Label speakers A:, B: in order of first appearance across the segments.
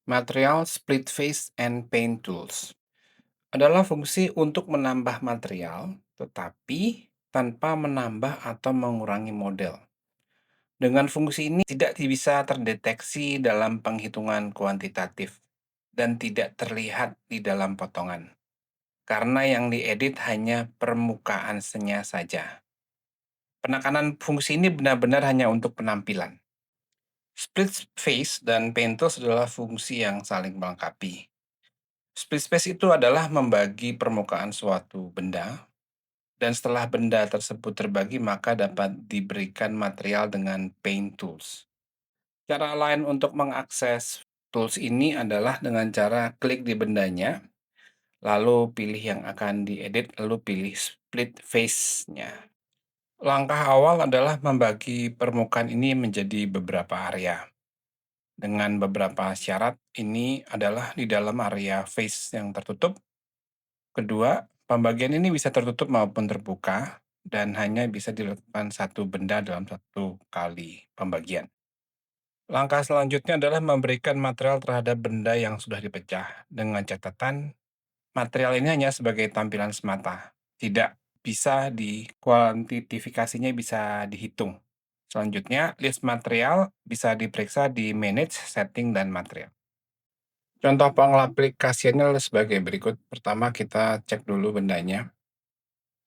A: Material split face and paint tools adalah fungsi untuk menambah material, tetapi tanpa menambah atau mengurangi model. Dengan fungsi ini tidak bisa terdeteksi dalam penghitungan kuantitatif dan tidak terlihat di dalam potongan, karena yang diedit hanya permukaan senya saja. Penekanan fungsi ini benar-benar hanya untuk penampilan. Split face dan paint tools adalah fungsi yang saling melengkapi. Split space itu adalah membagi permukaan suatu benda, dan setelah benda tersebut terbagi maka dapat diberikan material dengan paint tools. Cara lain untuk mengakses tools ini adalah dengan cara klik di bendanya, lalu pilih yang akan diedit, lalu pilih split face-nya. Langkah awal adalah membagi permukaan ini menjadi beberapa area. Dengan beberapa syarat, ini adalah di dalam area face yang tertutup. Kedua, pembagian ini bisa tertutup maupun terbuka dan hanya bisa dilakukan satu benda dalam satu kali pembagian. Langkah selanjutnya adalah memberikan material terhadap benda yang sudah dipecah dengan catatan material ini hanya sebagai tampilan semata, tidak bisa dikuantifikasinya bisa dihitung. Selanjutnya, list material bisa diperiksa di Manage, Setting, dan Material. Contoh pengaplikasiannya adalah sebagai berikut. Pertama, kita cek dulu bendanya.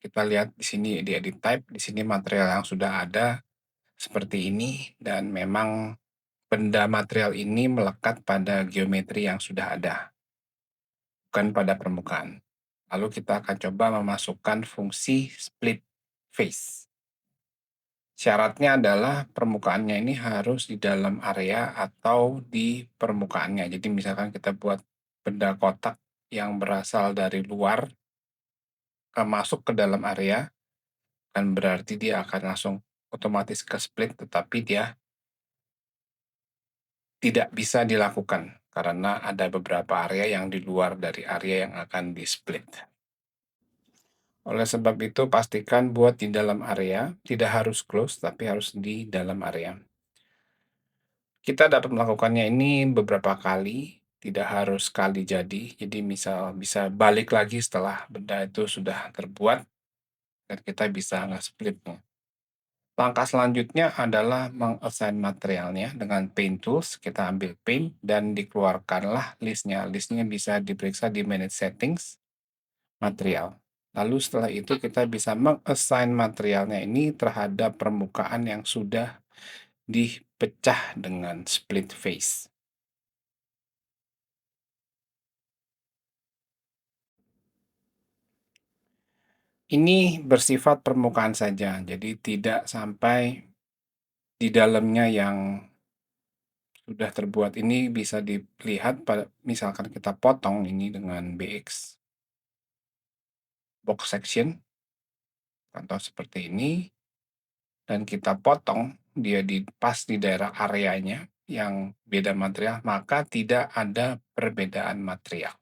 A: Kita lihat di sini di edit type, di sini material yang sudah ada seperti ini dan memang benda material ini melekat pada geometri yang sudah ada, bukan pada permukaan. Lalu kita akan coba memasukkan fungsi split face. Syaratnya adalah permukaannya ini harus di dalam area atau di permukaannya. Jadi misalkan kita buat benda kotak yang berasal dari luar, masuk ke dalam area, kan berarti dia akan langsung otomatis ke split, tetapi dia tidak bisa dilakukan karena ada beberapa area yang di luar dari area yang akan di split. Oleh sebab itu, pastikan buat di dalam area, tidak harus close, tapi harus di dalam area. Kita dapat melakukannya ini beberapa kali, tidak harus sekali jadi misal bisa balik lagi setelah benda itu sudah terbuat, dan kita bisa nge-splitnya. Langkah selanjutnya adalah meng-assign materialnya dengan Paint Tools. Kita ambil Paint dan dikeluarkanlah listnya. Listnya bisa diperiksa di Manage Settings, Material. Lalu setelah itu kita bisa meng-assign materialnya ini terhadap permukaan yang sudah dipecah dengan split face. Ini bersifat permukaan saja, jadi tidak sampai di dalamnya yang sudah terbuat. Ini bisa dilihat pada misalkan kita potong ini dengan BX box section, contoh seperti ini, dan kita potong dia pas di daerah areanya yang beda material, maka tidak ada perbedaan material.